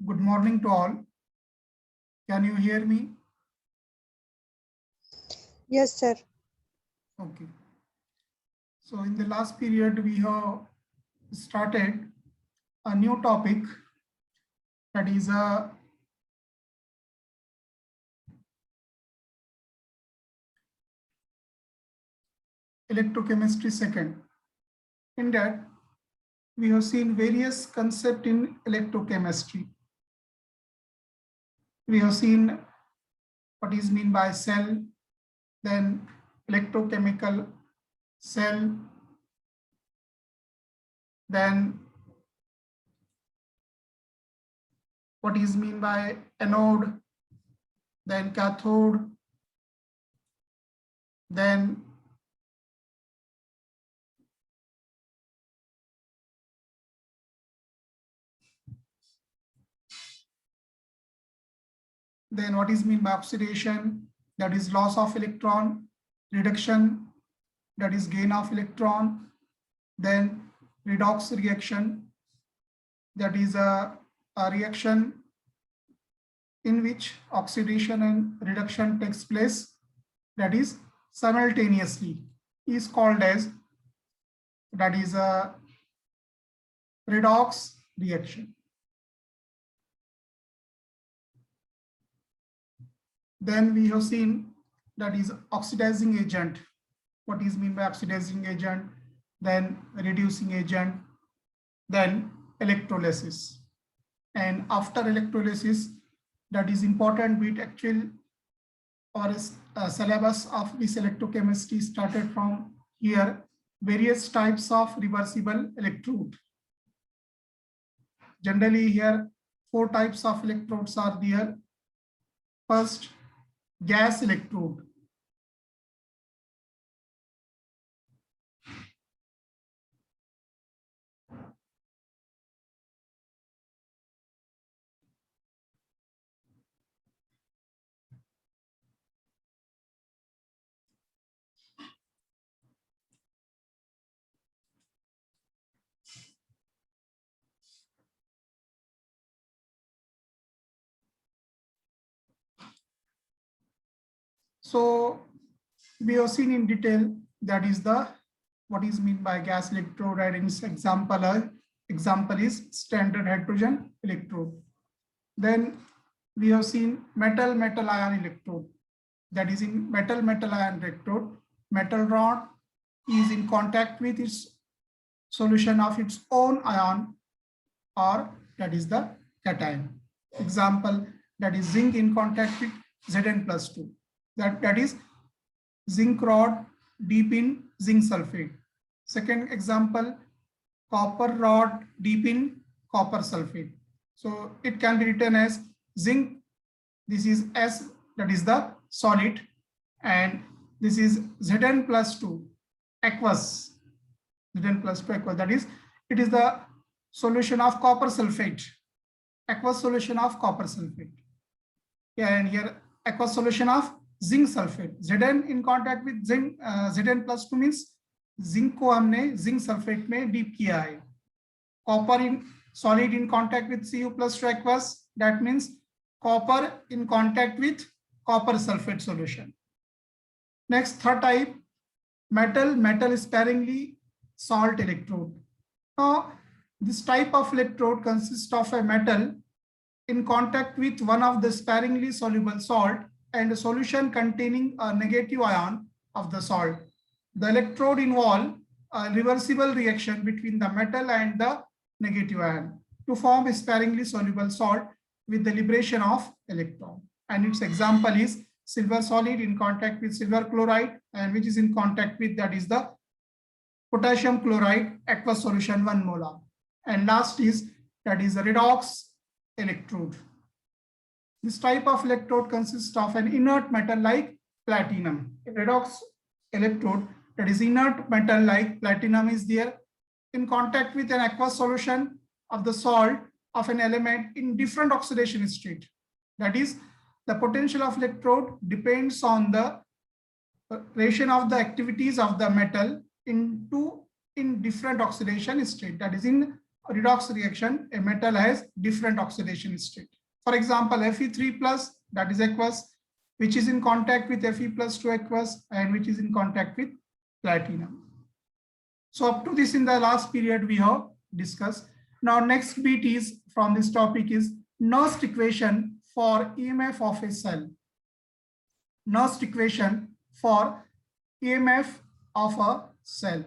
Good morning to all. Can you hear me? Yes, sir. Okay. So in the last period, we have started a new topic, that is electrochemistry second. In that, we have seen various concepts in electrochemistry. We have seen what is meant by cell, then electrochemical cell, then what is meant by anode, then cathode, then what is meant by oxidation, that is loss of electron, reduction, that is gain of electron, then redox reaction, that is a reaction in which oxidation and reduction takes place, that is simultaneously, is called as, that is a redox reaction. Then we have seen, that is oxidizing agent. What is meant by oxidizing agent? Then reducing agent, then electrolysis. And after electrolysis, that is important bit actual or syllabus of this electrochemistry started from here, various types of reversible electrode. Generally here 4 types of electrodes are there. First, gas electrode. So we have seen in detail, that is the what is meant by gas electrode, and its example is standard hydrogen electrode. Then we have seen metal ion electrode, that is in metal ion electrode, metal rod is in contact with its solution of its own ion, or that is the cation. Example, that is zinc in contact with Zn+2. That is zinc rod deep in zinc sulfate. Second example, copper rod deep in copper sulfate. So it can be written as zinc, this is S, that is the solid, and this is Zn+2 aqueous, Zn+2 aqueous, that is, it is the solution of copper sulfate, aqueous solution of copper sulfate. And here aqueous solution of zinc sulfate. Zn in contact with zinc, Zn+2 means zinc को हमने zinc sulphate में deep किया है. Copper in solid in contact with Cu+2 aqueous, that means copper in contact with copper sulfate solution. Next, third type, metal sparingly salt electrode. Now this type of electrode consists of a metal in contact with one of the sparingly soluble salt and a solution containing a negative ion of the salt. The electrode involves a reversible reaction between the metal and the negative ion to form a sparingly soluble salt with the liberation of electron. And its example is silver solid in contact with silver chloride, and which is in contact with, that is the potassium chloride aqueous solution 1 molar. And last is, that is a redox electrode. This type of electrode consists of an inert metal like platinum. A redox electrode, that is inert metal like platinum, is there in contact with an aqueous solution of the salt of an element in different oxidation state. That is, the potential of electrode depends on the ratio of the activities of the metal in different oxidation state. That is, in redox reaction, a metal has different oxidation state. For example, Fe3 plus, that is aqueous, which is in contact with Fe plus to aqueous, and which is in contact with platinum. So up to this in the last period we have discussed. Now next bit is from this topic is Nernst equation for EMF of a cell. Nernst equation for EMF of a cell.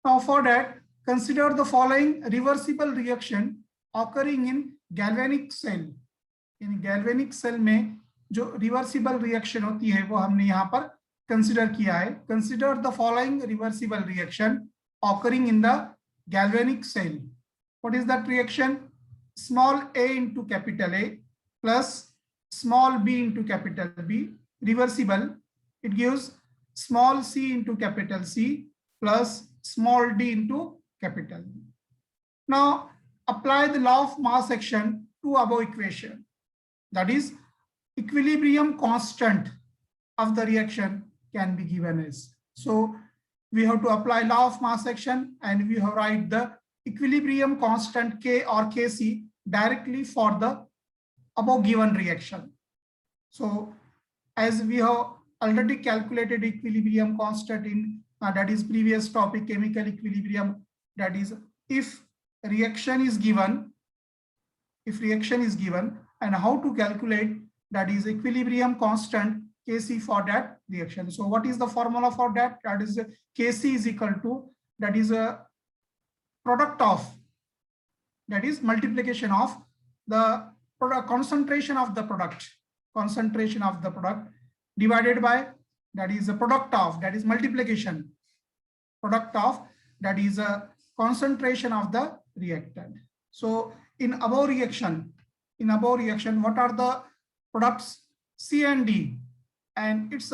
Now for that, consider the following reversible reaction occurring in galvanic cell. In galvanic cell में जो reversible reaction होती है वो हमने यहाँ पर consider किया है. Consider the following reversible reaction occurring in the galvanic cell. What is that reaction? Small a into capital A plus small b into capital B, reversible. It gives small c into capital C plus small d into capital D. Now apply the law of mass action to above equation. That is, equilibrium constant of the reaction can be given as. So we have to apply law of mass action and we have write the equilibrium constant K or Kc directly for the above given reaction. So as we have already calculated equilibrium constant in that is previous topic, chemical equilibrium, that is if reaction is given and how to calculate, that is equilibrium constant Kc for that reaction. So what is the formula for that? That is Kc is equal to, that is a product of, that is multiplication of the product concentration of the product divided by, that is a product of, that is multiplication, product of, that is a concentration of the reactant. So in above reaction, what are the products? C and D, and its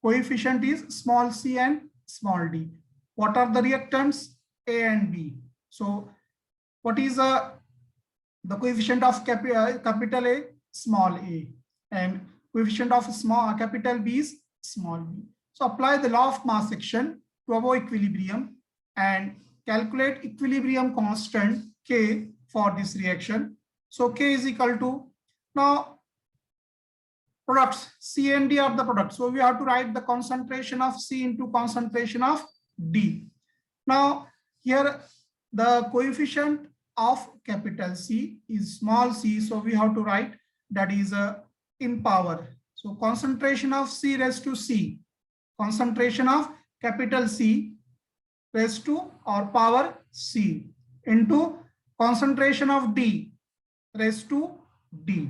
coefficient is small c and small d. What are the reactants? A and B. So what is the coefficient of capital A? Small a, and coefficient of capital B is small b. So apply the law of mass action to above equilibrium and calculate equilibrium constant K for this reaction. So K is equal to, now products C and D are the products. So we have to write the concentration of C into concentration of D. Now here the coefficient of capital C is small c. So we have to write, that is in power. So concentration of C raised to C, concentration of capital C raised to or power C into concentration of D raised to D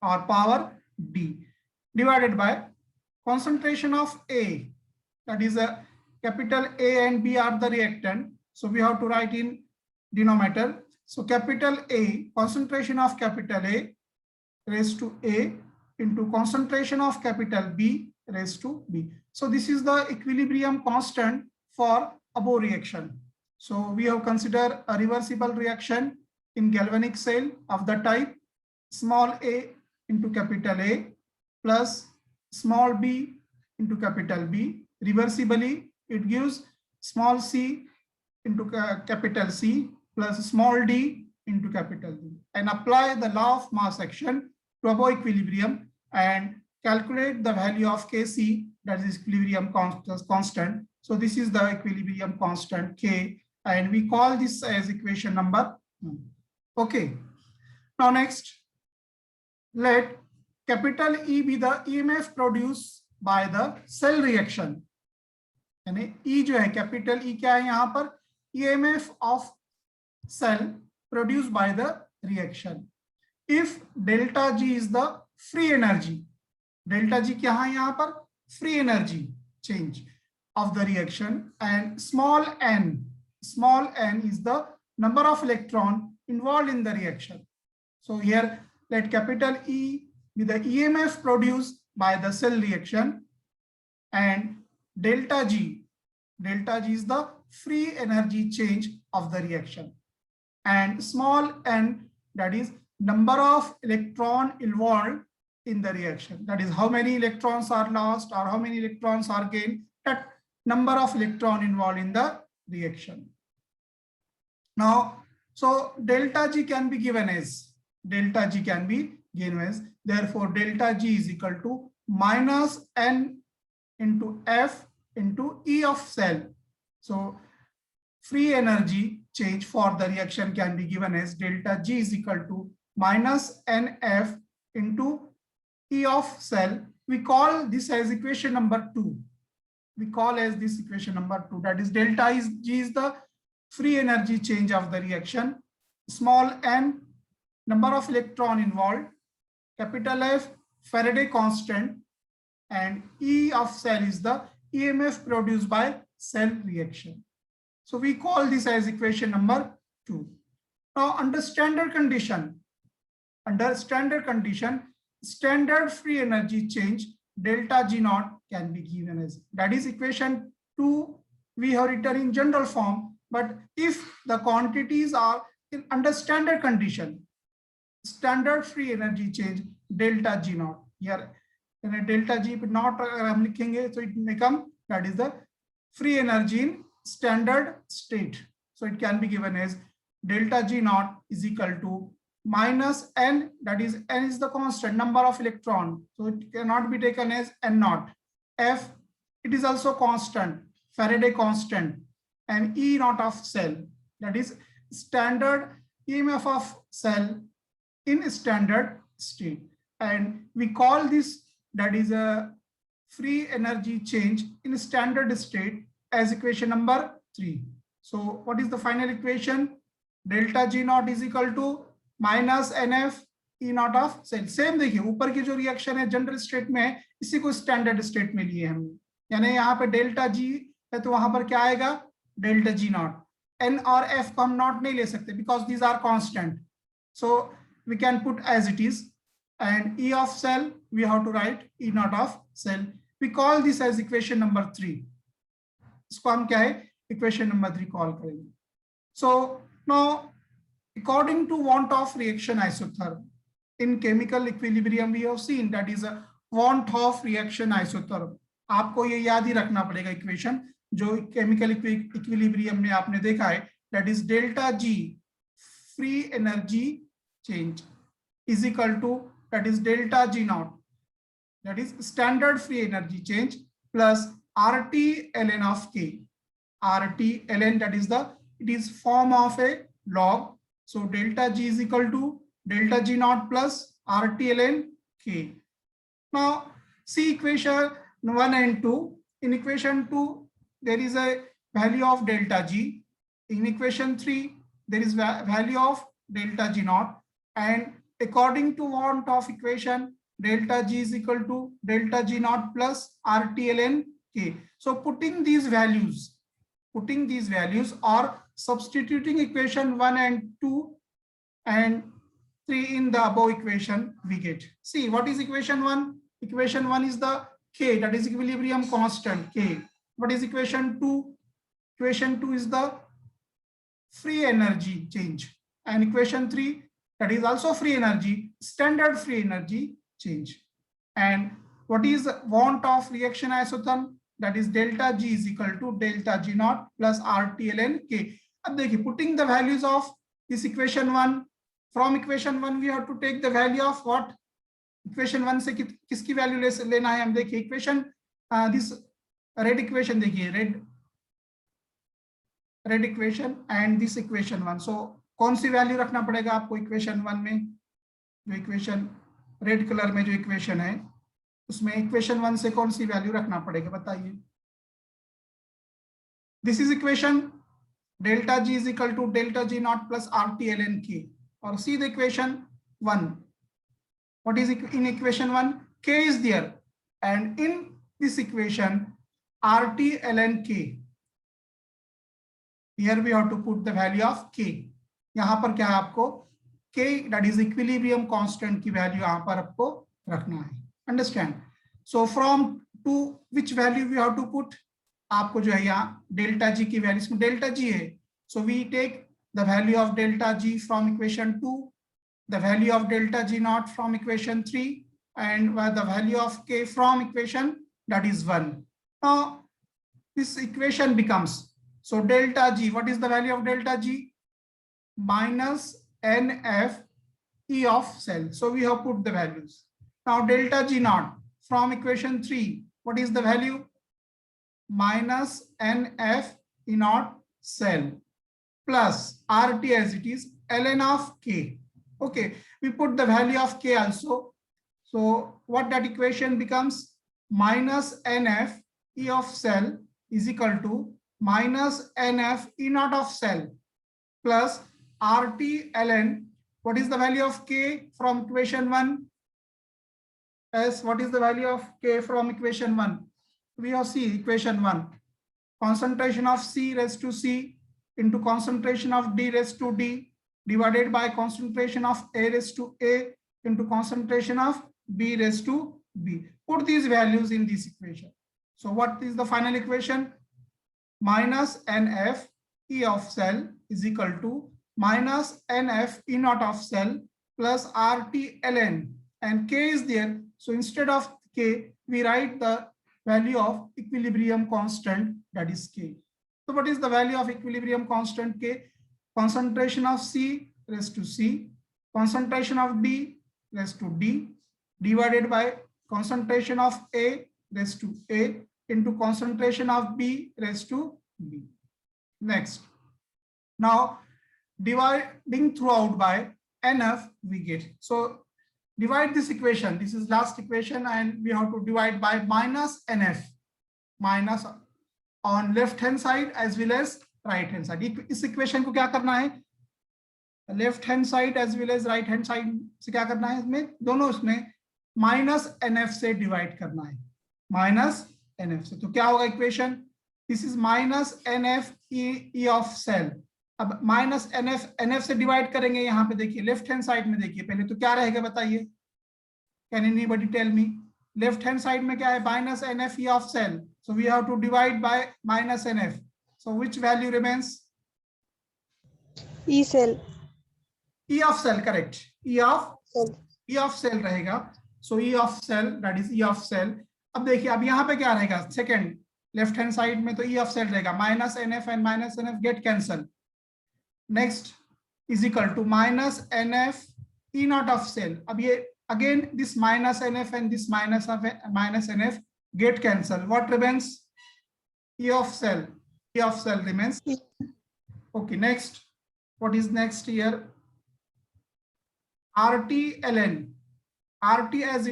or power D divided by concentration of A, that is a capital A and B are the reactant. So we have to write in denominator. So capital A, concentration of capital A raised to A into concentration of capital B raised to B. So this is the equilibrium constant for above reaction. So we have considered a reversible reaction in galvanic cell of the type small a into capital A plus small b into capital B. Reversibly, it gives small c into capital C plus small d into capital D, and apply the law of mass action to above equilibrium and calculate the value of Kc, that is equilibrium constant. So this is the equilibrium constant K, and we call this as equation number 1. Okay. Now next, let capital E be the EMF produced by the cell reaction. यानी E जो है capital E क्या है यहाँ पर? EMF of cell produced by the reaction. If delta G is the free energy, delta G क्या है यहाँ पर? Free energy change of the reaction, and small n is the number of electron involved in the reaction. So here let capital E be the EMF produced by the cell reaction, and delta G is the free energy change of the reaction, and small n, that is number of electron involved in the reaction, that is how many electrons are lost or how many electrons are gained, that number of electron involved in the reaction. Now So delta G can be given as, therefore delta G is equal to minus N into F into E of cell. So free energy change for the reaction can be given as delta G is equal to minus NF into E of cell. We call this as equation number 2. That is delta G is the free energy change of the reaction. Small n, number of electron involved. Capital F, Faraday constant. And E of cell is the EMF produced by cell reaction. So we call this as equation number 2. Now under standard condition, standard free energy change delta G naught can be given as, that is equation 2 we have written in general form. But if the quantities are under standard condition, standard free energy change delta G naught, here in a delta G naught हम लिखेंगे, so it become, that is the free energy in standard state. So it can be given as delta G naught is equal to minus N, that is N is the constant number of electron, so it cannot be taken as N naught. F, it is also constant, Faraday constant, and E naught of cell, that is standard EMF of cell in standard state. And we call this, that is a free energy change in standard state, as equation number 3. So what is the final equation? Delta G naught is equal to minus NF E naught of cell. Same देखिए ऊपर की जो reaction है general state में है, इसी को standard state में लिए हमने, यानी यहाँ पे डेल्टा जी है तो वहां पर क्या आएगा, डेल्टा जी नॉट. N और F को हम नॉट नहीं ले सकते because these are constant, so we can put as it is. And E of cell we have to write E naught of cell. We call this as equation number 3. इसको हम क्या है, equation number 3 call करेंगे. So now according to want of reaction isotherm in chemical equilibrium we have seen, that is a want of reaction isotherm. आपको ये याद ही रखना पड़ेगा इक्वेशन जो केमिकल इक्विलिब्रियम में आपने देखा है, that is delta G free energy change is equal to, that is delta G naught, that is standard free energy change, plus RT ln of K. RT ln, that is the, it is form of a log. So delta G is equal to delta G naught plus RT ln K. Now see equation 1 and 2. In equation 2 there is a value of delta G. In equation 3 there is value of delta G naught, and according to want of equation delta G is equal to delta G naught plus RT ln K. So putting these values or substituting equation 1 and 2 and 3 in the above equation, we get, see what is equation 1? Equation 1 is the K, that is equilibrium constant K. What is equation 2? Equation 2 is the free energy change, and equation 3, that is also free energy, standard free energy change. And what is want of reaction isotherm? That is delta G is equal to delta G naught plus RT ln K. अब देखिए putting the values of this equation 1, from equation 1 we have to take the value of what? Equation 1 से किसकी value लेना है हम देखिए equation, this red equation देखिए, red equation and this equation 1. So कौन सी वैल्यू रखना पड़ेगा आपको इक्वेशन 1 में? जो इक्वेशन रेड कलर में जो इक्वेशन है उसमें इक्वेशन 1 से कौन सी वैल्यू रखना पड़ेगा बताइए. This is equation delta G is equal to delta G naught plus RT ln K, और see the equation 1. What is in equation 1? K is there, and in this equation RT ln K, here we have to put the value of K. यहाँ पर क्या है आपको K, that is equilibrium constant की value यहाँ पर आपको रखना है. Understand? So from to which value we have to put, आपको जो है यहाँ डेल्टा जी की वैल्यू, इसमें डेल्टा जी है, so we take the value of delta G from equation 2, the value of delta G naught from equation 3, and the value of K from equation, that is 1. Now this equation becomes, so delta G, what is the value of delta G? minus NF E of cell. So we have put the values. Now delta G naught from equation 3, what is the value? Minus NF E naught cell plus RT as it is ln of K. Okay, we put the value of K also. So what that equation becomes? Minus NF E of cell is equal to minus NF E naught of cell plus RT ln. What is the value of K from equation 1? As what is the value of K from equation 1? We have C, equation 1. Concentration of C raised to C into concentration of D raised to D divided by concentration of A raised to A into concentration of B raised to B. Put these values in this equation. So what is the final equation? Minus NF E of cell is equal to minus NF E naught of cell plus RT ln, and K is there. So instead of K, we write the value of equilibrium constant, that is K. So what is the value of equilibrium constant K? Concentration of C raised to C, concentration of D raised to D divided by concentration of A raised to A into concentration of B raised to B. Next, now dividing throughout by NF we get. So divide this equation, this is last equation, and we have to divide by minus NF, minus on left hand side as well as right hand side. इस equation को क्या करना है? Left hand side as well as right hand side से क्या करना है? इसमें दोनों इसमें माइनस NF से डिवाइड करना है, माइनस NF से. तो क्या होगा equation? This is minus NF E of cell. अब माइनस NF से डिवाइड करेंगे. यहाँ पे देखिए लेफ्ट हैंड साइड में देखिए पहले तो क्या रहेगा बताइए, can anybody tell me? Left hand side में क्या है? Minus NF E of cell. So we have to divide by minus NF. So which value remains? E cell. E of cell, correct. E of cell रहेगा. So E of cell, that is E of cell. अब देखिए अब यहाँ पे क्या रहेगा? Second left hand side में तो E of cell रहेगा. Minus NF and minus NF get cancel. Next is equal to minus NF E naught of cell. अब ये again this minus NF and this minus NF get cancel. What remains? E of cell. E of cell remains. Okay, next. What is next here? RT ln. RT as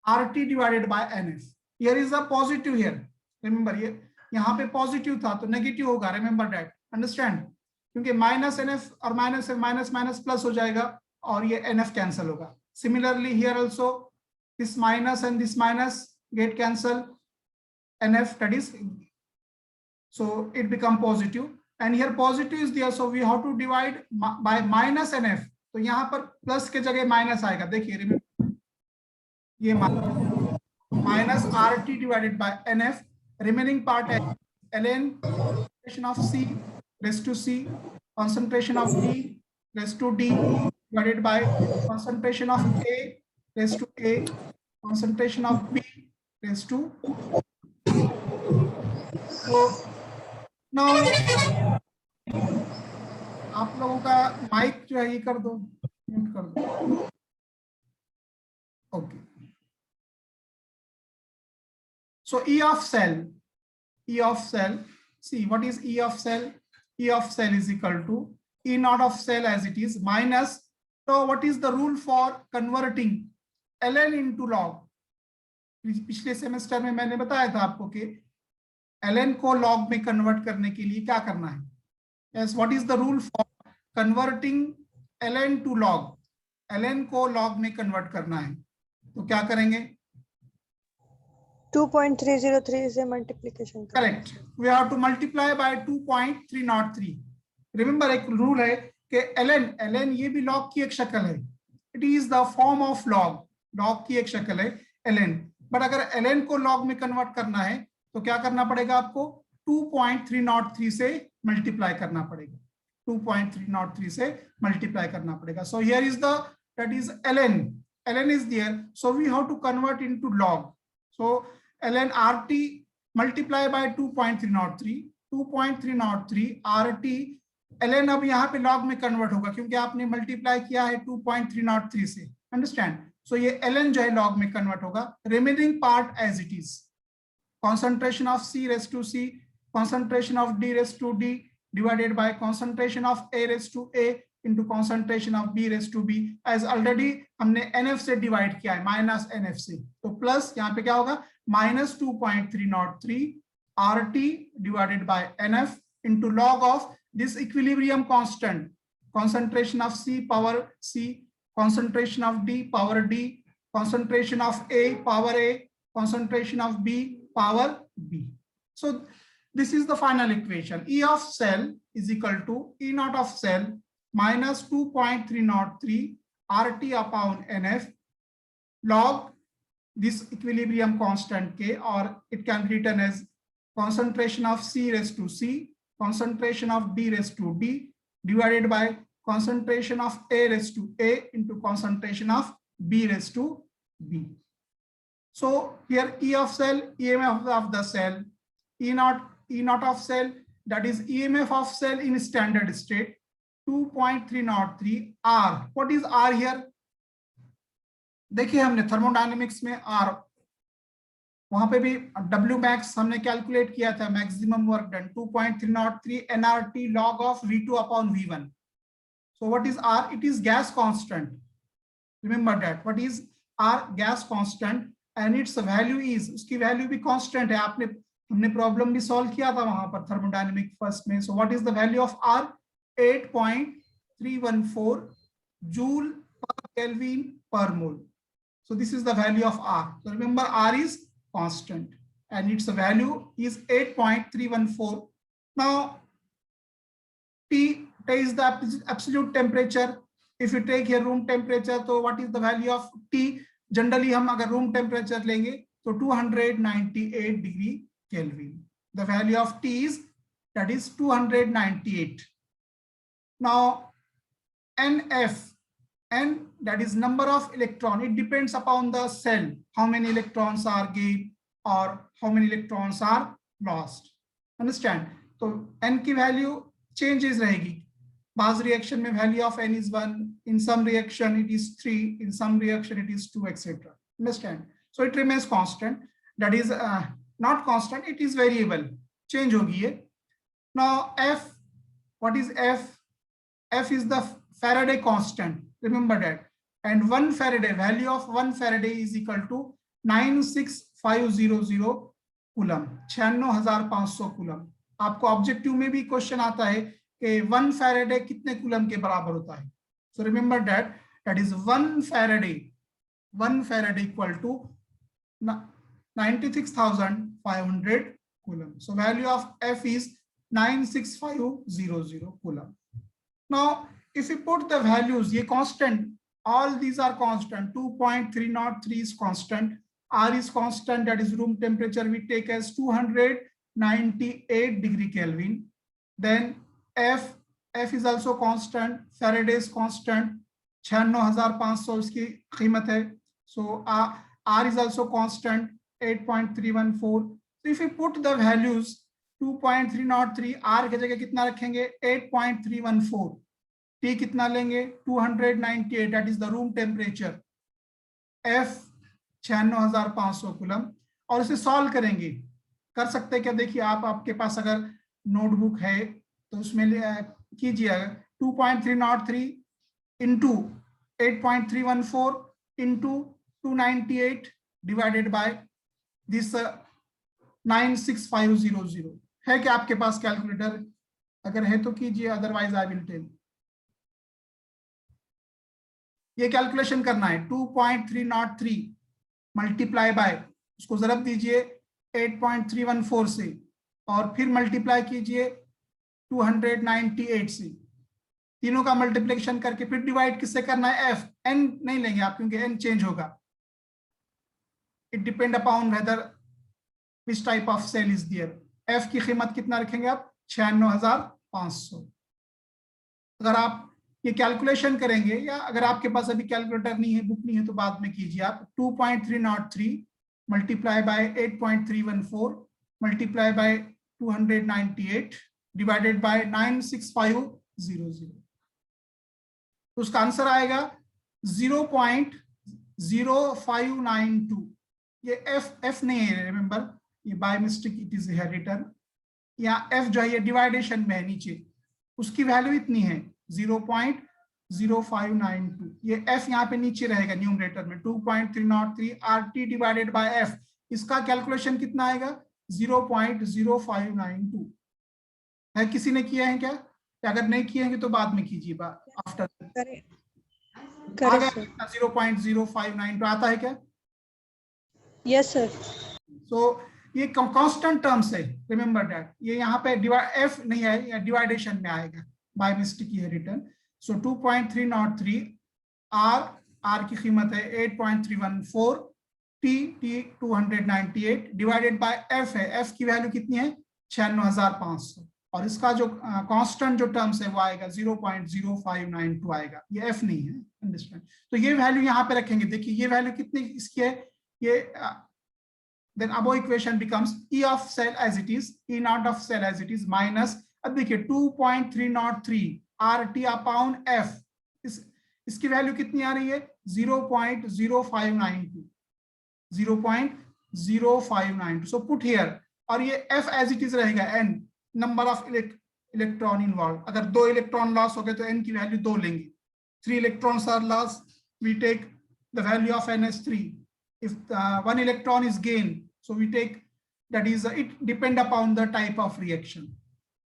RT divided by NF. Here is a positive here. Remember ये यहाँ पे positive था तो negative होगा. Remember that, understand, क्योंकि minus NF और minus minus minus plus हो जाएगा और ये NF कैंसल होगा. Similarly here also this minus and this minus get cancel, NF, that is, so it become positive, and here positive is there, so we have to divide by minus NF. तो यहाँ पर plus के जगह minus आएगा. देखिए remember ये minus RT divided by NF. Remaining part ln concentration of C raised to C, concentration of D raised to D divided by concentration of A raised to A, concentration of B raised to. So now आप लोगों का mic जो है ये कर दो, mute कर दो. Okay. So E of cell, see what is E of cell? E of cell is equal to E naught of cell as it is minus. So what is the rule for converting ln into log? पिछले semester में मैंने बताया था आपको कि ln को log में convert करने के लिए क्या करना है. Yes, what is the rule for converting ln to log? ln को log में कन्वर्ट करना है तो क्या करेंगे? 2.303 से multiplication. Correct, we have to multiply by 2.303. Remember एक रूल है कि ln ये भी log की एक शक्ल है. It is the form of log की एक शक्ल है ln. बट अगर ln को log में कन्वर्ट करना है तो क्या करना पड़ेगा आपको? 2.303 से मल्टीप्लाई करना पड़ेगा. 2.303 से मल्टीप्लाई करना पड़ेगा. So here is the, that is ln is there, so we have to convert into log. So ln RT multiply by 2.303, 2.303 RT ln अब यहाँ पे लॉग में कन्वर्ट होगा क्योंकि आपने मल्टीप्लाई किया है 2.303 से, अंडरस्टैंड। सो ये ln जो है लॉग में कन्वर्ट होगा। Remaining part as it is, concentration of C raised to C, concentration of D raised to D divided by concentration of A raised to A into concentration of B raised to B, as already हमने NF से divide किया है minus NF से, तो plus यहाँ पे क्या होगा minus 2.303 RT divided by NF into log of this equilibrium constant, concentration of C power C, concentration of D power D, concentration of A power A, concentration of B power B. So this is the final equation. E of cell is equal to E naught of cell minus 2.303 RT upon NF log this equilibrium constant K, or it can be written as concentration of C raised to C, concentration of D raised to D divided by concentration of A raised to A into concentration of B raised to B. So here E of cell, EMF of the cell, E naught of cell, that is EMF of cell in standard state, 2.303 R. What is R here? देखिए हमने thermodynamics में R, वहां पे भी W max हमने calculate किया था, maximum work done 2.303 nRT log of V2 upon V1. So what is R? It is gas constant. Remember that. What is R? Gas constant. And its value is, उसकी value भी constant है, आपने हमने problem भी solve किया था वहां पर थर्मोडायनेमिक फर्स्ट में। So what is the value of R? 8.314 joule पर केल्विन पर मोल। So this is the value of R. So remember R is constant and its value is 8.314. Now T is the absolute temperature. If you take here room temperature, so what is the value of T? Generally हम अगर room temperature लेंगे तो 298 degree kelvin. The value of T is that is 298. Now NF, N that is number of electron, it depends upon the cell, how many electrons are gained or how many electrons are lost, understand? तो N की value changes रहेगी, Baz reaction mein value of N is 1, in some reaction it is 3, in some reaction it is 2, etc. Understand? So it remains constant. That is not constant, it is variable, change hogi hai. Now F, what is F? F is the Faraday constant, remember that. And 1 Faraday, value of 1 Faraday is equal to 96500 coulomb, 96,500 coulomb. आपको objective में भी question आता है कि 1 Faraday कितने coulomb के बराबर होता है। So remember that, that is 1 Faraday equal to 96,500 coulomb. So value of F is 96500 coulomb. Now if you put the values, ye constant, all these are constant, 2.303 is constant, R is constant, that is room temperature we take as 298 degree Kelvin. Then F is also constant, Faraday is constant, 96,500 इसकी कीमत है। So R is also constant, 8.314. So if you put the values 2.303, R की जगह कितना रखेंगे 8.314, T कितना लेंगे 298, that is the room temperature, F 96,500 coulomb, और इसे सॉल्व करेंगे। कर सकते हैं क्या, देखिए आप, आपके पास अगर नोटबुक है तो उसमें कीजिए 2.303 into 8.314 into 298 divided by this 96500 है क्या आपके पास कैलकुलेटर? अगर है तो कीजिए, अदरवाइज आई विल टेल। ये कैलकुलेशन करना है 2.303 मल्टीप्लाई बाय, उसको जरब दीजिए 8.314 से और फिर मल्टीप्लाई कीजिए 298 से, तीनों का मल्टीप्लिकेशन करके फिर डिवाइड किससे करना है? F, N नहीं लेंगे आप क्योंकि N चेंज होगा। It depend upon whether which type of cell is there. F की कीमत कितना रखेंगे आप? 96,500। अगर आप ये कैलकुलेशन करेंगे, या अगर आपके पास अभी कैलकुलेटर नहीं है, बुक नहीं है, तो बाद में कीजिए आप 2.303 multiply by 8.314 multiply by 298 divided by 96500, तो उसका आंसर आएगा 0.0592। ये एफ नहीं है, रिमेंबर, ये by mistake it is written, यहाँ एफ जो है ये डिवाइडेशन में है नीचे, उसकी वैल्यू इतनी है 0.0592। ये एफ यहाँ पे नीचे रहेगा न्यूमरेटर में, 2.303 RT डिवाइडेड बाय एफ, इसका कैलकुलेशन कितना आएगा 0.0592 है। किसी ने किया है क्या? अगर नहीं किए हैं तो बाद में कीजिए, आफ्टर। आ गया 0.0592 आता है क्या? Yes sir. सो ये कांस्टेंट टर्म्स है, रिमेंबर दैट। ये यहाँ पे एफ नहीं है, डिवाइडेशन में आएगा, बाय मिस्टेक ये रिटर्न। सो 2.303 आर की कीमत है 8.314, टी 298 डिवाइडेड बाय एफ है, एफ की वैल्यू कितनी है 96,500, और इसका जो कांस्टेंट जो टर्म्स है वो आएगा 0.0592 आएगा, ये एफ नहीं है, अंडरस्टैंड। तो ये वैल्यू यहाँ पे रखेंगे, देखिए ये वैल्यू कितनी इसकी है, ये then above equation becomes E of cell as it is, E naught of cell as it is minus, अब देखिए 2.303 RT upon F, इसकी वैल्यू कितनी आ रही है 0.0592, 0.0592। सो पुट हियर, और ये F as it is रहेगा n, number of electron involve. अगर 2 इलेक्ट्रॉन लॉस हो गए तो n की वैल्यू 2 लेंगे, 3 electrons are lost, we take the value of n as 3. If 1 electron is gained, so we take, that is it depend upon the type of reaction,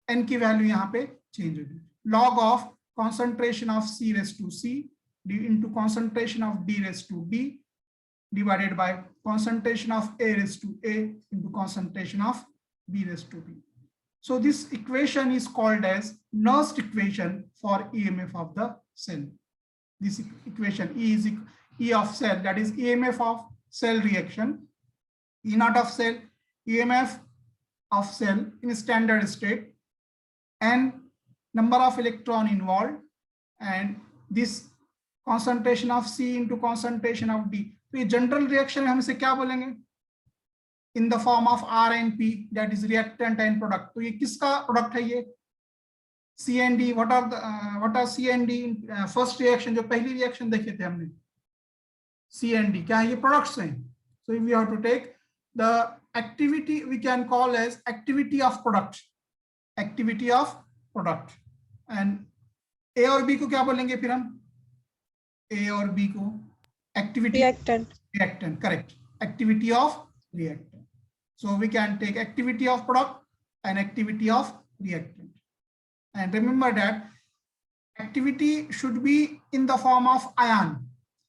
n की value यहाँ पे change होगी। log of concentration of C raised to C into concentration of D raised to D divided by concentration of A raised to A into concentration of B raised to B. So this equation is called as Nernst equation for EMF of the cell. This equation E is E of cell, that is EMF of cell reaction, E naught of cell, EMF of cell in standard state, and number of electron involved, and this concentration of C into concentration of D. तो ये general reaction हम इसे क्या बोलेंगे, in the form of R and P, that is reactant and product. तो ये किसका product है, ये C and D. what are C and D in first reaction, जो पहली रिएक्शन देखे थे हमने, C and D क्या है, ये प्रोडक्ट्स हैं। So if we have to take the activity, we can call as activity of product, activity of product, and A और B को क्या बोलेंगे फिर हम, A और B को activity reactant, correct, activity of reactant. So we can take activity of product and activity of reactant, and remember that activity should be in the form of ion.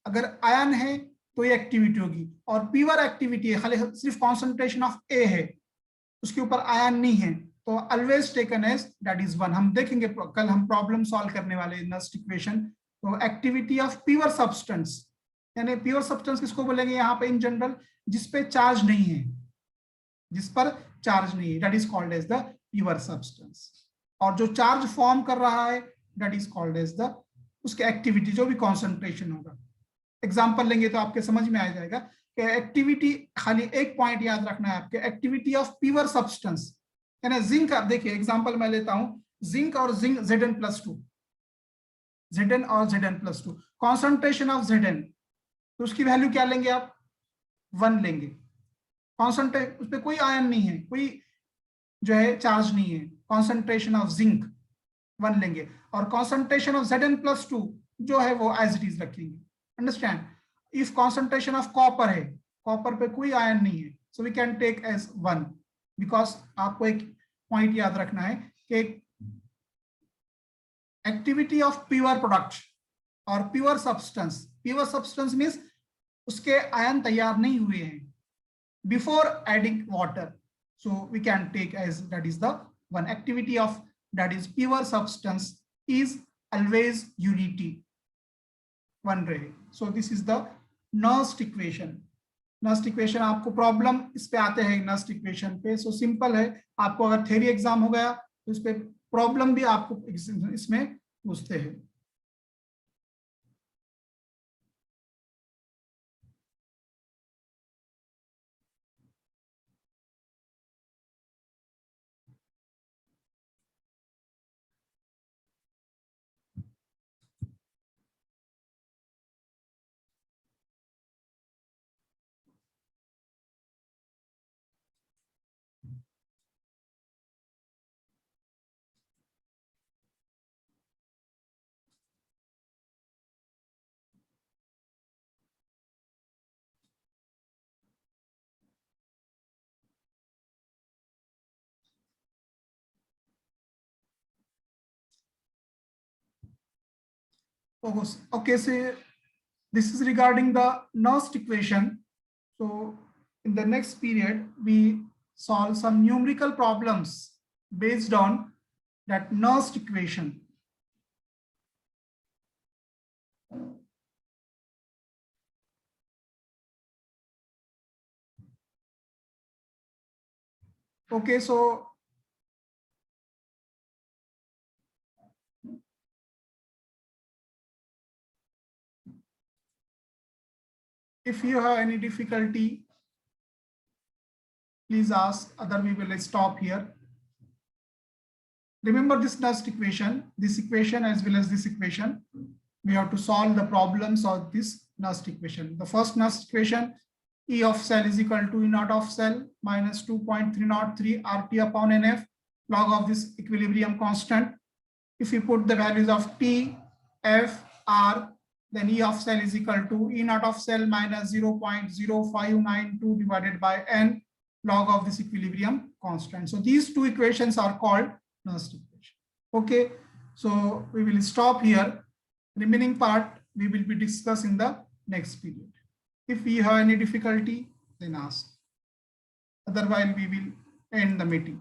अगर ion है तो ये activity होगी, और pure activity है, खाली सिर्फ concentration of ए है, उसके ऊपर आयन नहीं है, तो always taken as that is 1। हम देखेंगे कल हम प्रॉब्लम सॉल्व करने वाले नर्स्ट इक्वेशन। तो एक्टिविटी ऑफ प्योर सब्सटेंस, यानी प्योर सब्सटेंस किसको बोलेंगे यहाँ पे इन जनरल, जिस पे चार्ज नहीं है, जिस पर चार्ज नहीं है, that is called as the pure substance. और जो चार्ज फॉर्म कर रहा है that is called as the, उसके एक्टिविटी जो भी कॉन्सेंट्रेशन होगा। एग्जाम्पल लेंगे तो आपके समझ में आ जाएगा कि एक्टिविटी, खाली एक पॉइंट याद रखना है आपके, एक्टिविटी ऑफ प्योर सब्सटेंस, यानी जिंक, आप देखिए एग्जांपल मैं लेता हूं, जिंक और जिंक Zn+2, Zn और Zn+2, कॉन्सेंट्रेशन ऑफ Zn, तो उसकी वैल्यू क्या लेंगे आप 1 लेंगे, कॉन्सेंट्रेट, उस पर कोई आयन नहीं है, कोई जो है चार्ज नहीं है, कॉन्सेंट्रेशन ऑफ जिंक 1 लेंगे, और कॉन्सेंट्रेशन ऑफ Zn+2 जो है वो एज इट इज रखेंगे, understand. If concentration of copper है, कॉपर पे कोई आयन नहीं है, so we can take as 1, because आपको एक पॉइंट याद रखना है कि एक्टिविटी ऑफ प्योर प्रोडक्ट और प्योर सब्सटेंस मींस उसके आयन तैयार नहीं हुए हैं before adding water, so we can take as that is the 1 activity of that is pure substance is always unity 1 रहे। So this is the Nernst equation. Nernst equation आपको problem इस पे आते हैं नर्स्ट इक्वेशन पे, so simple है। आपको अगर थ्योरी एग्जाम हो गया तो इस पे प्रॉब्लम भी आपको इसमें पूछते हैं। Okay, so this is regarding the Nernst equation. So in the next period, we solve some numerical problems based on that Nernst equation. Okay, so if you have any difficulty, please ask, other we will stop here. Remember this Nernst equation, this equation as well as this equation. We have to solve the problems of this Nernst equation. The first Nernst equation, E of cell is equal to E naught of cell minus 2.303 RT upon NF, log of this equilibrium constant. If you put the values of T, F, R, then E of cell is equal to E naught of cell minus 0.0592 divided by N, log of this equilibrium constant. So these two equations are called Nernst equation. Okay, so we will stop here. Remaining part we will be discussing the next period. If we have any difficulty, then ask. Otherwise, we will end the meeting.